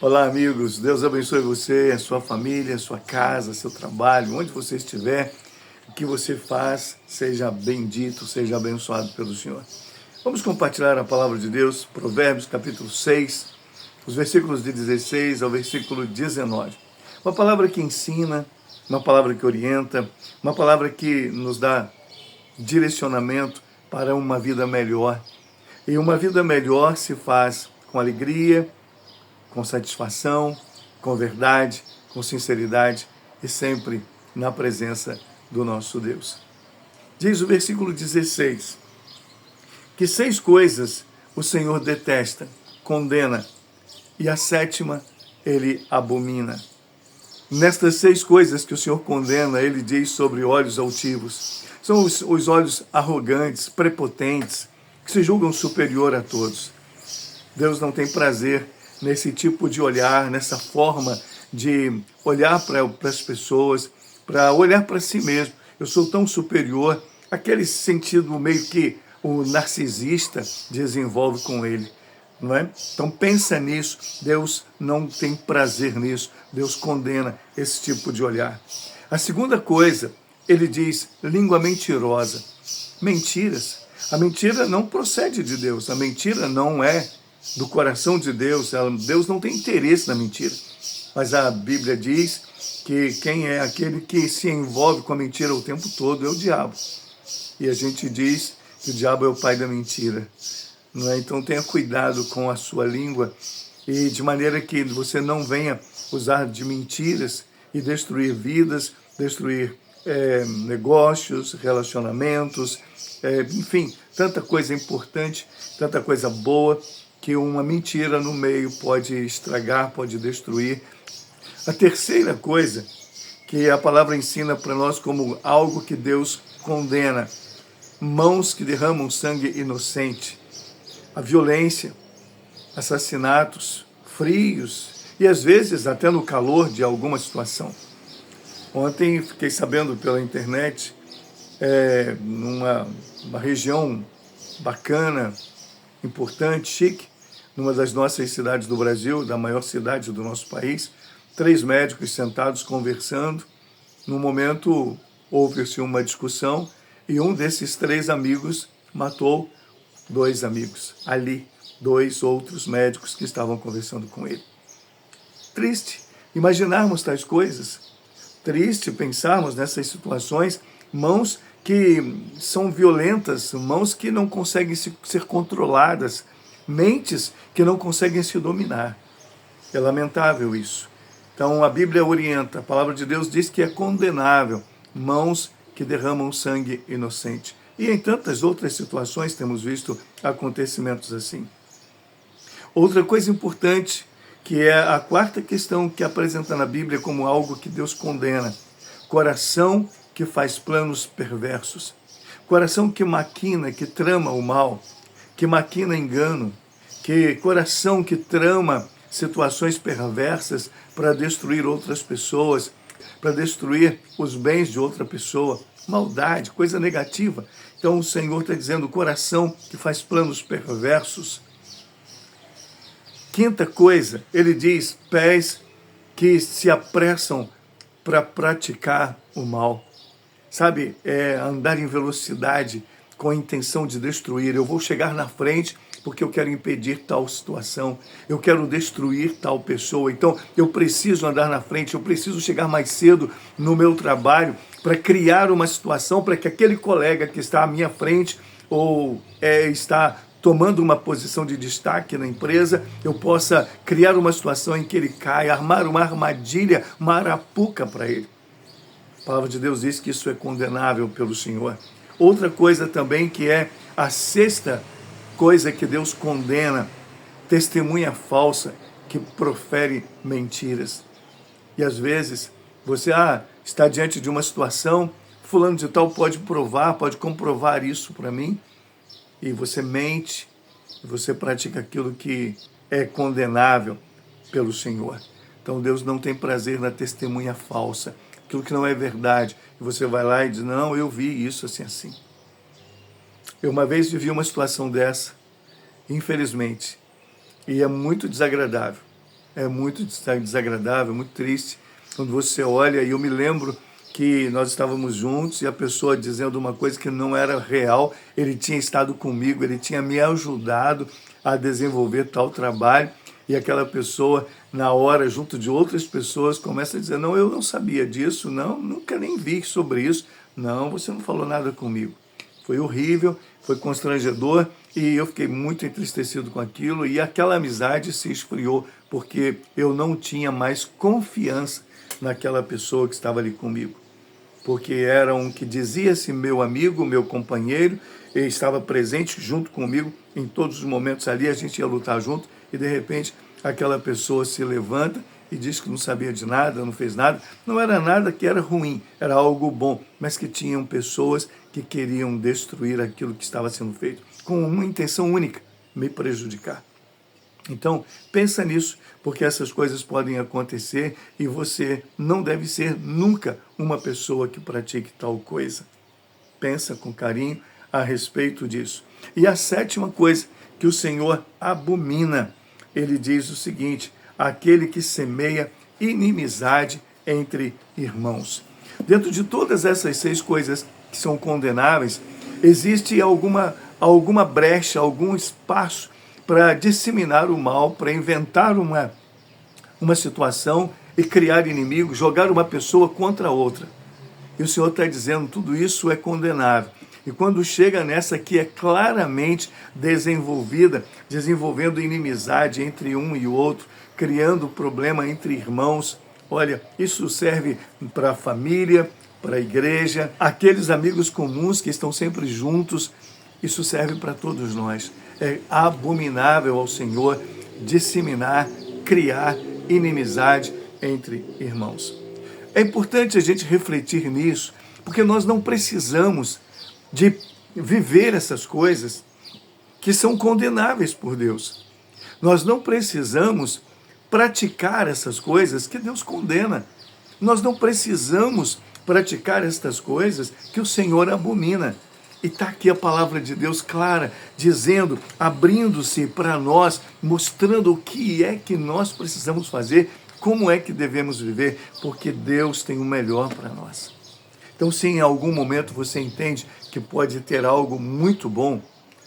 Olá, amigos. Deus abençoe você, a sua família, a sua casa, seu trabalho, onde você estiver. O que você faz, seja bendito, seja abençoado pelo Senhor. Vamos compartilhar a palavra de Deus, Provérbios capítulo 6, os versículos de 16 ao versículo 19. Uma palavra que ensina, uma palavra que orienta, uma palavra que nos dá direcionamento para uma vida melhor. E uma vida melhor se faz com alegria, com satisfação, com verdade, com sinceridade e sempre na presença do nosso Deus. Diz o versículo 16, que 6 coisas o Senhor detesta, condena, e a 7ª ele abomina. Nestas 6 coisas que o Senhor condena, ele diz sobre olhos altivos. São os olhos arrogantes, prepotentes, que se julgam superior a todos. Deus não tem prazer nesse tipo de olhar, nessa forma de olhar para as pessoas, para olhar para si mesmo. Eu sou tão superior, aquele sentido meio que o narcisista desenvolve com ele, não é? Então pensa nisso, Deus não tem prazer nisso, Deus condena esse tipo de olhar. A segunda coisa, ele diz, língua mentirosa, mentiras. A mentira não procede de Deus, a mentira não é do coração de Deus, Deus não tem interesse na mentira. Mas a Bíblia diz que quem é aquele que se envolve com a mentira o tempo todo é o diabo. E a gente diz que o diabo é o pai da mentira. Não é? Então tenha cuidado com a sua língua e de maneira que você não venha usar de mentiras e destruir vidas, destruir negócios, relacionamentos, enfim, tanta coisa importante, tanta coisa boa, que uma mentira no meio pode estragar, pode destruir. A terceira coisa que a palavra ensina para nós como algo que Deus condena, mãos que derramam sangue inocente, a violência, assassinatos frios e às vezes até no calor de alguma situação. Ontem fiquei sabendo pela internet, numa região bacana, importante, chique, numa das nossas cidades do Brasil, da maior cidade do nosso país, 3 médicos sentados conversando. No momento, houve-se uma discussão e um desses 3 amigos matou 2 amigos ali, 2 outros médicos que estavam conversando com ele. Triste imaginarmos tais coisas, triste pensarmos nessas situações, mãos que são violentas, mãos que não conseguem ser controladas, mentes que não conseguem se dominar. É lamentável isso. Então a Bíblia orienta, a palavra de Deus diz que é condenável mãos que derramam sangue inocente. E em tantas outras situações temos visto acontecimentos assim. Outra coisa importante, que é a 4ª questão que apresenta na Bíblia como algo que Deus condena: coração que faz planos perversos, coração que maquina, que trama o mal, que maquina engano, coração que trama situações perversas para destruir outras pessoas, para destruir os bens de outra pessoa, maldade, coisa negativa. Então o Senhor está dizendo, coração que faz planos perversos. 5ª coisa, ele diz, pés que se apressam para praticar o mal. Sabe, andar em velocidade com a intenção de destruir. Eu vou chegar na frente porque eu quero impedir tal situação, eu quero destruir tal pessoa, então eu preciso andar na frente, eu preciso chegar mais cedo no meu trabalho para criar uma situação para que aquele colega que está à minha frente ou está tomando uma posição de destaque na empresa, eu possa criar uma situação em que ele caia, armar uma armadilha, uma arapuca para ele. A palavra de Deus diz que isso é condenável pelo Senhor. Outra coisa também que é a 6ª coisa que Deus condena, testemunha falsa que profere mentiras. E às vezes você está diante de uma situação, fulano de tal pode comprovar isso para mim, e você mente, e você pratica aquilo que é condenável pelo Senhor. Então Deus não tem prazer na testemunha falsa, aquilo que não é verdade. E você vai lá e diz, não, eu vi isso assim. Eu uma vez vivi uma situação dessa, infelizmente, e é muito desagradável. é muito desagradável, muito triste, quando você olha, e eu me lembro que nós estávamos juntos e a pessoa dizendo uma coisa que não era real, ele tinha estado comigo, ele tinha me ajudado a desenvolver tal trabalho, e aquela pessoa, na hora, junto de outras pessoas, começa a dizer, não, eu não sabia disso, não, nunca nem vi sobre isso, não, você não falou nada comigo. Foi horrível, foi constrangedor, e eu fiquei muito entristecido com aquilo, e aquela amizade se esfriou, porque eu não tinha mais confiança naquela pessoa que estava ali comigo. Porque era um que dizia-se meu amigo, meu companheiro, e estava presente junto comigo em todos os momentos ali, a gente ia lutar junto, e de repente aquela pessoa se levanta e diz que não sabia de nada, não fez nada. Não era nada que era ruim, era algo bom, mas que tinham pessoas que queriam destruir aquilo que estava sendo feito, com uma intenção única, me prejudicar. Então, pensa nisso, porque essas coisas podem acontecer e você não deve ser nunca uma pessoa que pratique tal coisa. Pensa com carinho a respeito disso. E a 7ª coisa que o Senhor abomina, ele diz o seguinte, aquele que semeia inimizade entre irmãos. Dentro de todas essas 6 coisas que são condenáveis, existe alguma brecha, algum espaço para disseminar o mal, para inventar uma situação e criar inimigos, jogar uma pessoa contra a outra. E o Senhor está dizendo, tudo isso é condenável. E quando chega nessa que é claramente desenvolvendo inimizade entre um e o outro, criando problema entre irmãos, olha, isso serve para a família, para a igreja, aqueles amigos comuns que estão sempre juntos, isso serve para todos nós. É abominável ao Senhor disseminar, criar inimizade entre irmãos. É importante a gente refletir nisso, porque nós não precisamos de viver essas coisas que são condenáveis por Deus. Nós não precisamos praticar essas coisas que Deus condena. Nós não precisamos praticar estas coisas que o Senhor abomina. E está aqui a palavra de Deus clara, dizendo, abrindo-se para nós, mostrando o que é que nós precisamos fazer, como é que devemos viver, porque Deus tem o melhor para nós. Então, se em algum momento você entende que pode ter algo muito bom,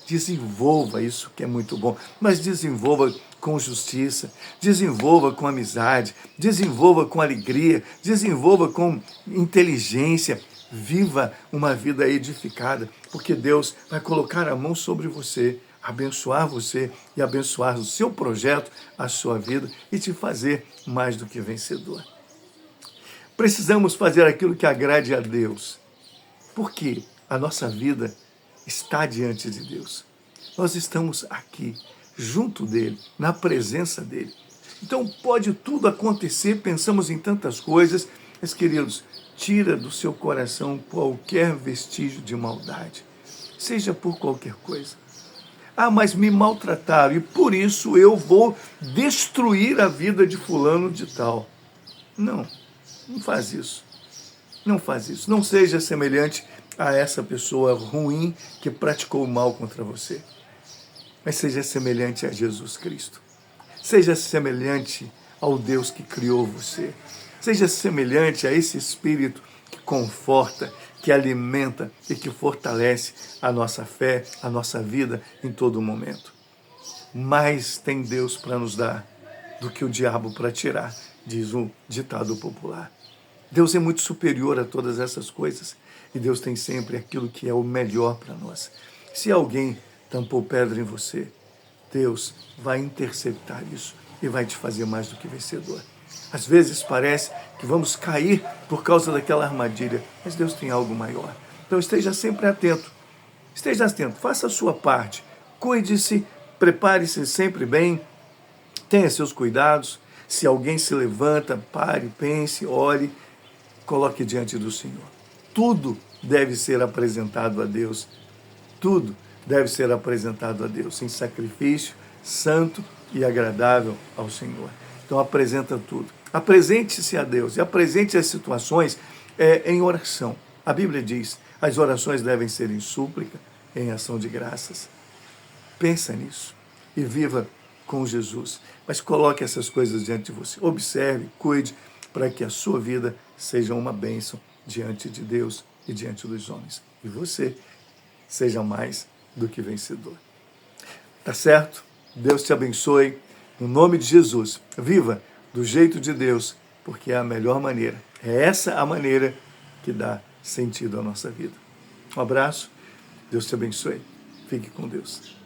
desenvolva isso que é muito bom, mas desenvolva com justiça, desenvolva com amizade, desenvolva com alegria, desenvolva com inteligência, viva uma vida edificada, porque Deus vai colocar a mão sobre você e abençoar o seu projeto, a sua vida e te fazer mais do que vencedor. Precisamos fazer aquilo que agrade a Deus, porque a nossa vida está diante de Deus. Nós estamos aqui, junto dEle, na presença dEle. Então pode tudo acontecer, pensamos em tantas coisas, mas queridos, tira do seu coração qualquer vestígio de maldade, seja por qualquer coisa. Ah, mas me maltrataram e por isso eu vou destruir a vida de fulano de tal. Não faz isso. Não faz isso. Não seja semelhante a essa pessoa ruim que praticou o mal contra você. Mas seja semelhante a Jesus Cristo. Seja semelhante ao Deus que criou você. Seja semelhante a esse Espírito que conforta, que alimenta e que fortalece a nossa fé, a nossa vida em todo momento. Mais tem Deus para nos dar do que o diabo para tirar, diz o ditado popular. Deus é muito superior a todas essas coisas e Deus tem sempre aquilo que é o melhor para nós. Se alguém tampou pedra em você, Deus vai interceptar isso e vai te fazer mais do que vencedor. Às vezes parece que vamos cair por causa daquela armadilha, mas Deus tem algo maior. Então esteja sempre atento, faça a sua parte, cuide-se, prepare-se sempre bem, tenha seus cuidados. Se alguém se levanta, pare, pense, ore, coloque diante do Senhor. Tudo deve ser apresentado a Deus, tudo deve ser apresentado a Deus em sacrifício santo e agradável ao Senhor. Então apresenta tudo. Apresente-se a Deus e apresente as situações em oração. A Bíblia diz, as orações devem ser em súplica, em ação de graças. Pensa nisso e viva com Jesus. Mas coloque essas coisas diante de você. Observe, cuide, para que a sua vida seja uma bênção diante de Deus e diante dos homens. E você seja mais do que vencedor. Tá certo? Deus te abençoe. No nome de Jesus, viva do jeito de Deus, porque é a melhor maneira. É essa a maneira que dá sentido à nossa vida. Um abraço. Deus te abençoe. Fique com Deus.